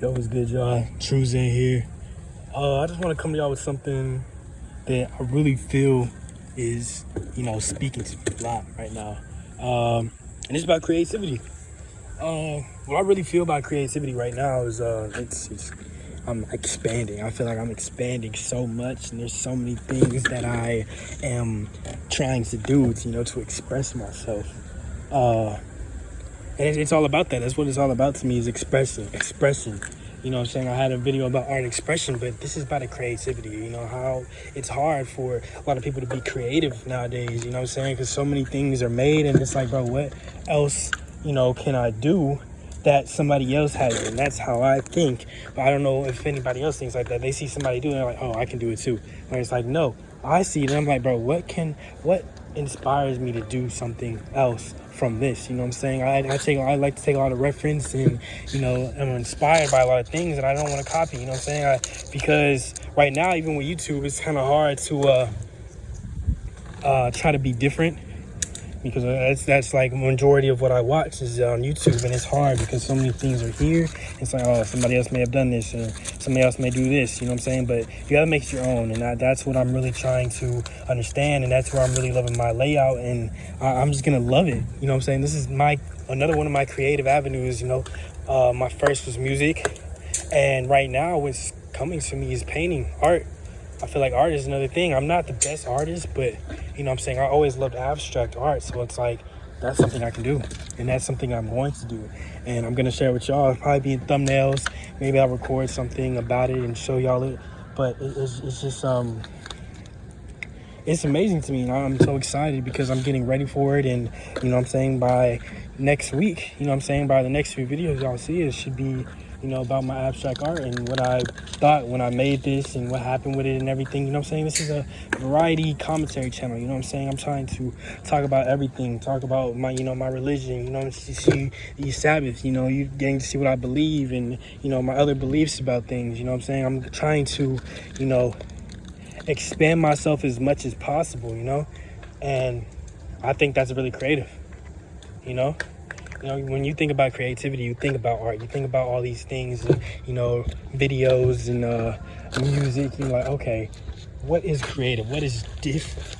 Yo, what's good, y'all? True's in here. I just want to come to y'all with something that I really feel is, speaking to me a lot right now. And it's about creativity. What I really feel about creativity right now is I'm expanding. I feel like I'm expanding so much, and there's so many things that I am trying to do, to express myself. And it's all about that. That's what it's all about to me, is expression. You know what I'm saying? I had a video about art expression, but this is about the creativity. You know, how it's hard for a lot of people to be creative nowadays, you know what I'm saying? Because so many things are made, and it's like, bro, what else, can I do that somebody else has? And that's how I think. But I don't know if anybody else thinks like that. They see somebody do it, and they're like, oh, I can do it too. And it's like, no, I see it, and I'm like, bro, what inspires me to do something else from this? You know what I'm saying? I like to take a lot of reference, and I'm inspired by a lot of things that I don't want to copy. You know what I'm saying? Because right now, even with YouTube, it's kind of hard to try to be different, because that's like majority of what I watch is on YouTube, and it's hard because so many things are here. It's like, oh, somebody else may have done this, or somebody else may do this, you know what I'm saying? But you gotta make it your own, and that's what I'm really trying to understand, and that's where I'm really loving my layout, and I'm just gonna love it. You know what I'm saying? This is another one of my creative avenues. My first was music, and right now what's coming to me is painting, art. I feel like art is another thing. I'm not the best artist, but you know what I'm saying, I always loved abstract art, so it's like, that's something I can do, and that's something I'm going to do, and I'm going to share with y'all. It'll probably be in thumbnails. Maybe I'll record something about it and show y'all it, but it's just it's amazing to me, and I'm so excited because I'm getting ready for it. And you know what I'm saying, by next week, by the next few videos y'all see, it should be about my abstract art and what I thought when I made this and what happened with it and everything. You know what I'm saying? This is a variety commentary channel. You know what I'm saying? I'm trying to talk about everything. Talk about my, my religion. You see these Sabbaths. You getting to see what I believe, and my other beliefs about things. You know what I'm saying? I'm trying to, expand myself as much as possible. And I think that's really creative. When you think about creativity, you think about art, you think about all these things, and, videos and music. You're like, okay, what is creative? What is different?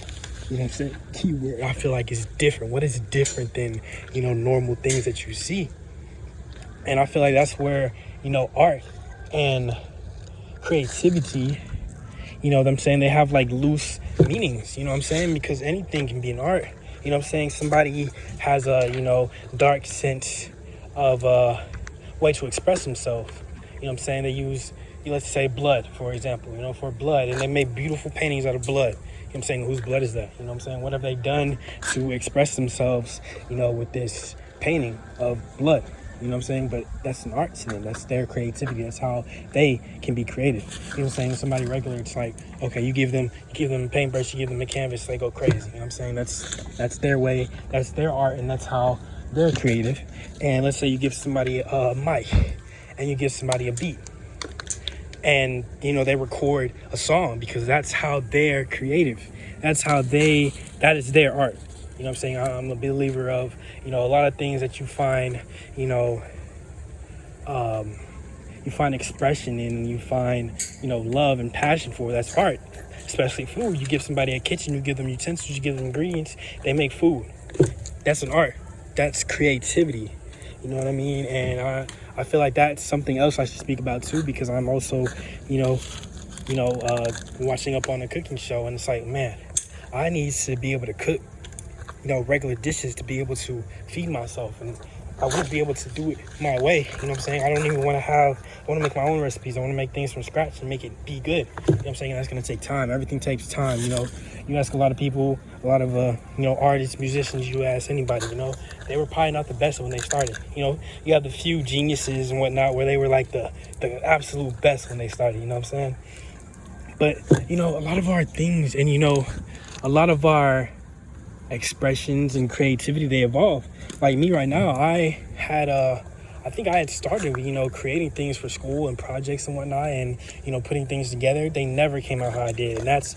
You know what I'm saying? Keyword, I feel like, is different. What is different than, normal things that you see? And I feel like that's where, art and creativity, what I'm saying, they have like loose meanings, you know what I'm saying? Because anything can be an art. You know what I'm saying? Somebody has a, dark sense of way to express themselves. You know what I'm saying? They use, let's say, blood, for example, for blood. And they make beautiful paintings out of blood. You know what I'm saying? Whose blood is that? You know what I'm saying? What have they done to express themselves, with this painting of blood? You know what I'm saying? But that's an art to them. That's their creativity. That's how they can be creative. You know what I'm saying? Somebody regular, it's like, okay, you give them a paintbrush, you give them a canvas, they go crazy. You know what I'm saying? That's their way, that's their art, and that's how they're creative. And let's say you give somebody a mic, and you give somebody a beat, and they record a song, because that's how they're creative. That is their art. You know what I'm saying? I'm a believer of, a lot of things that you find, you find expression in, and you find, love and passion for. That's art. Especially food. You give somebody a kitchen, you give them utensils, you give them ingredients, they make food. That's an art. That's creativity. You know what I mean? And I feel like that's something else I should speak about too, because I'm also, watching up on a cooking show, and it's like, man, I need to be able to cook, regular dishes to be able to feed myself, and I wouldn't be able to do it my way. You know what I'm saying? I don't even want to make my own recipes. I want to make things from scratch and make it be good. You know what I'm saying? And that's going to take time. Everything takes time. You ask a lot of people, a lot of, artists, musicians, you ask anybody, they were probably not the best when they started. You have the few geniuses and whatnot where they were like the absolute best when they started. You know what I'm saying? But, a lot of our things, and, a lot of our expressions and creativity, they evolve. Like me right now, I think I had started with, creating things for school and projects and whatnot, and, putting things together. They never came out how I did. And that's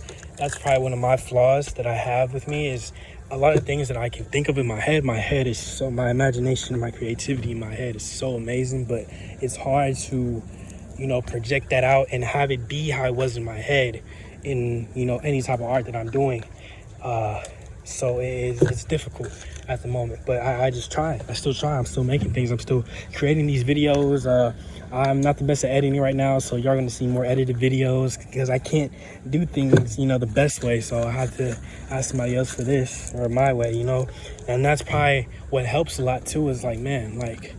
probably one of my flaws that I have with me, is a lot of things that I can think of in my head is so, my imagination, my creativity in my head is so amazing, but it's hard to, project that out and have it be how it was in my head in, any type of art that I'm doing. So it's difficult at the moment, but I just try. I still try. I'm still making things. I'm still creating these videos. I'm not the best at editing right now, so y'all gonna see more edited videos because I can't do things, the best way. So I have to ask somebody else for this, or my way, and that's probably what helps a lot too. Is like, man, like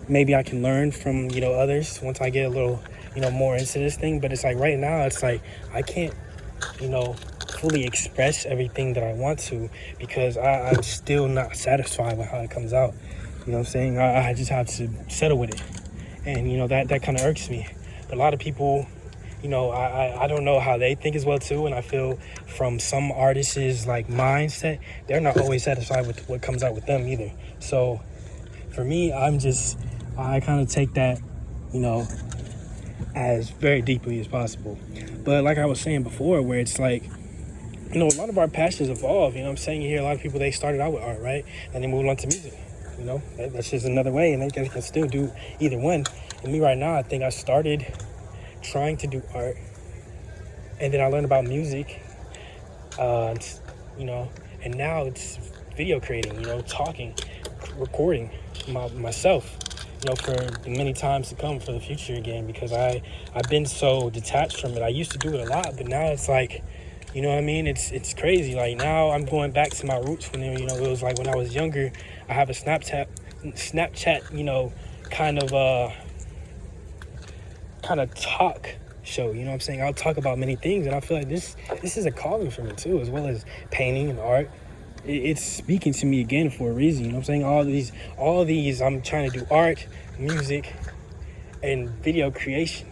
maybe I can learn from others once I get a little more into this thing. But it's like right now, it's like I can't fully express everything that I want to because I'm still not satisfied with how it comes out. You know what I'm saying? I just have to settle with it. And, that kind of irks me. But a lot of people, I don't know how they think as well, too. And I feel from some artists' like mindset, they're not always satisfied with what comes out with them either. So for me, I kind of take that, as very deeply as possible. But like I was saying before, where it's like, a lot of our passions evolve. You saying? You hear a lot of people, they started out with art, right? And they moved on to music. That's just another way, and they can still do either one. And me right now, I think I started trying to do art, and then I learned about music, and now it's video creating, talking, recording myself, for the many times to come for the future again, because I've been so detached from it. I used to do it a lot, but now it's like, you know what I mean? It's crazy. Like now I'm going back to my roots when it was like when I was younger. I have a Snapchat, kind of talk show. You know what I'm saying? I'll talk about many things, and I feel like this is a calling for me too, as well as painting and art. It's speaking to me again for a reason. You know what I'm saying? All these. I'm trying to do art, music, and video creation.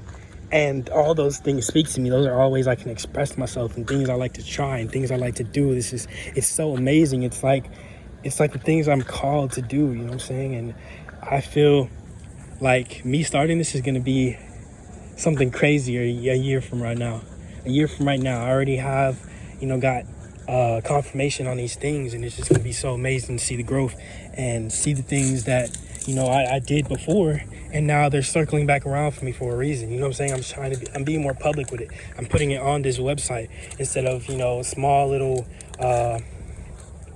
And all those things speak to me. Those are all ways I can express myself and things I like to try and things I like to do. It's so amazing. It's like the things I'm called to do, you know what I'm saying? And I feel like me starting this is going to be something crazier a year from right now. A year from right now, I already have, got confirmation on these things, and it's just going to be so amazing to see the growth and see the things that, I did before. And now they're circling back around for me for a reason. You know what I'm saying? I'm being more public with it. I'm putting it on this website instead of, a small little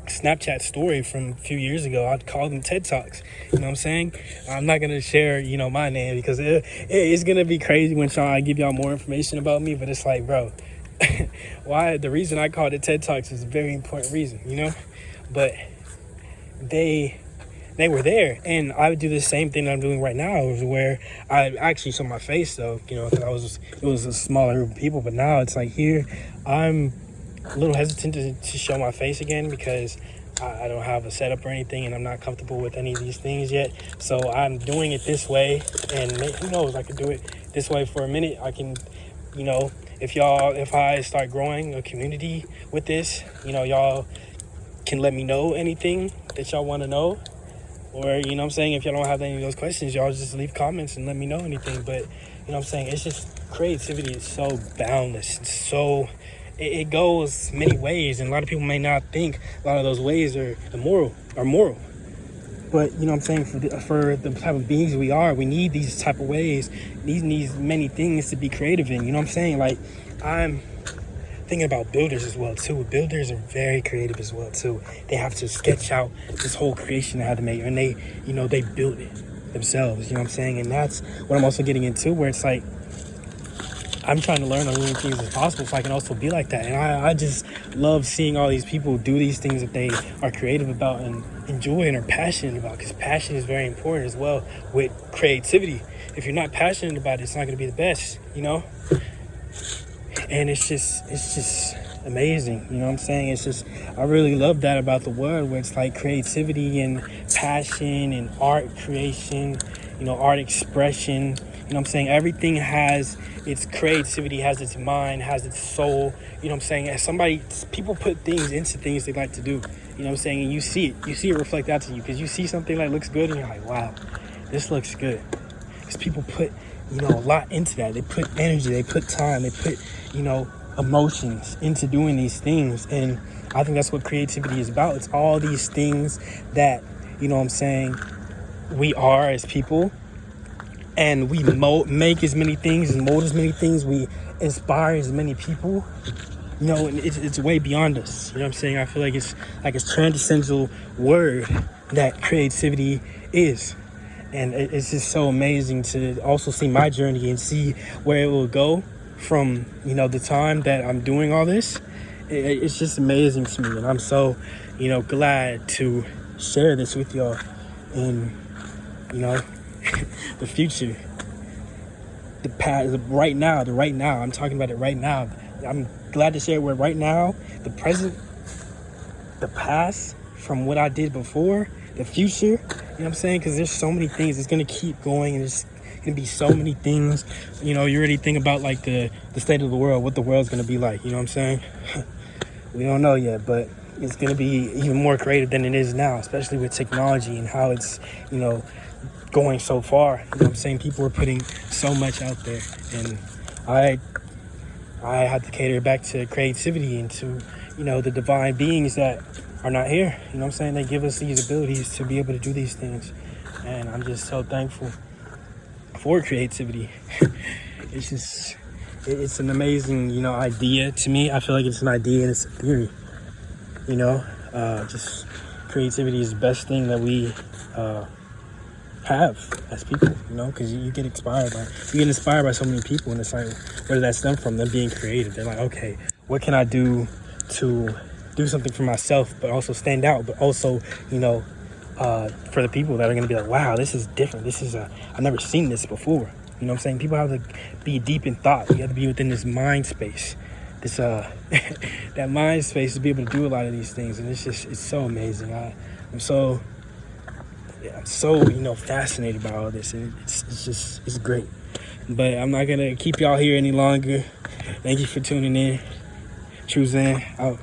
Snapchat story from a few years ago. I'd call them TED Talks. You know what I'm saying? I'm not going to share, my name because it's going to be crazy when I give y'all more information about me. But it's like, bro, why? The reason I called it TED Talks is a very important reason, But they were there, and I would do the same thing that I'm doing right now, where I actually saw my face though, because it was a smaller group of people. But now it's like here, I'm a little hesitant to show my face again because I don't have a setup or anything, and I'm not comfortable with any of these things yet. So I'm doing it this way, and who knows, I could do it this way for a minute. I can, if I start growing a community with this, y'all can let me know anything that y'all want to know. Or, if y'all don't have any of those questions, y'all just leave comments and let me know anything. But, it's just creativity is so boundless. It's so, it goes many ways. And a lot of people may not think a lot of those ways are moral. But, for the type of beings we are, we need these type of ways. These need many things to be creative in. Like, I'm thinking about builders as well too. Builders are very creative as well too. They have to sketch out this whole creation they had to make, and they build it themselves. And that's what I'm also getting into, where it's like I'm trying to learn as many things as possible so I can also be like that. And I just love seeing all these people do these things that they are creative about and enjoy and are passionate about, because passion is very important as well with creativity. If you're not passionate about it, it's not going to be the best, And it's just amazing, It's just, I really love that about the world, where it's like creativity and passion and art creation, art expression, Everything has its creativity, has its mind, has its soul, As people put things into things they like to do, and you see it reflect out to you, because you see something that looks good and you're like, wow, this looks good. Because people put, a lot into that. They put energy, they put time, they put, emotions into doing these things. And I think that's what creativity is about. It's all these things that, you know what I'm saying, we are as people, and we make as many things and mold as many things. We inspire as many people, you know, and it's way beyond us. You know what I'm saying? I feel like it's transcendental word that creativity is. And it's just so amazing to also see my journey and see where it will go from, you know, the time that I'm doing all this. It's just amazing to me. And I'm so, you know, glad to share this with y'all in, you know, the future, the past, the right now. I'm talking about it right now. I'm glad to share it with right now, the present, the past from what I did before, the future, you know what I'm saying? Because there's so many things. It's going to keep going, and there's going to be so many things. You know, you already think about like the state of the world, what the world's going to be like, you know what I'm saying? We don't know yet, but it's going to be even more creative than it is now, especially with technology and how it's, you know, going so far. You know what I'm saying? People are putting so much out there, and I have to cater back to creativity and to, you know, the divine beings that are not here. You know what I'm saying? They give us these abilities to be able to do these things, and I'm just so thankful for creativity. It's an amazing, you know, idea to me. I feel like it's an idea and it's a theory, you know. Just creativity is the best thing that we have as people, you know, because you get inspired by so many people, and it's like, where did that stem from? Them being creative. They're like, okay, what can I do to do something for myself, but also stand out, but also, you know, for the people that are going to be like, wow, this is different. I've never seen this before. You know what I'm saying? People have to be deep in thought. You have to be within this mind space, this that mind space to be able to do a lot of these things, and it's so amazing. I'm so, you know, fascinated by all this, and it's great. But I'm not gonna keep y'all here any longer. Thank you for tuning in. True Zen out.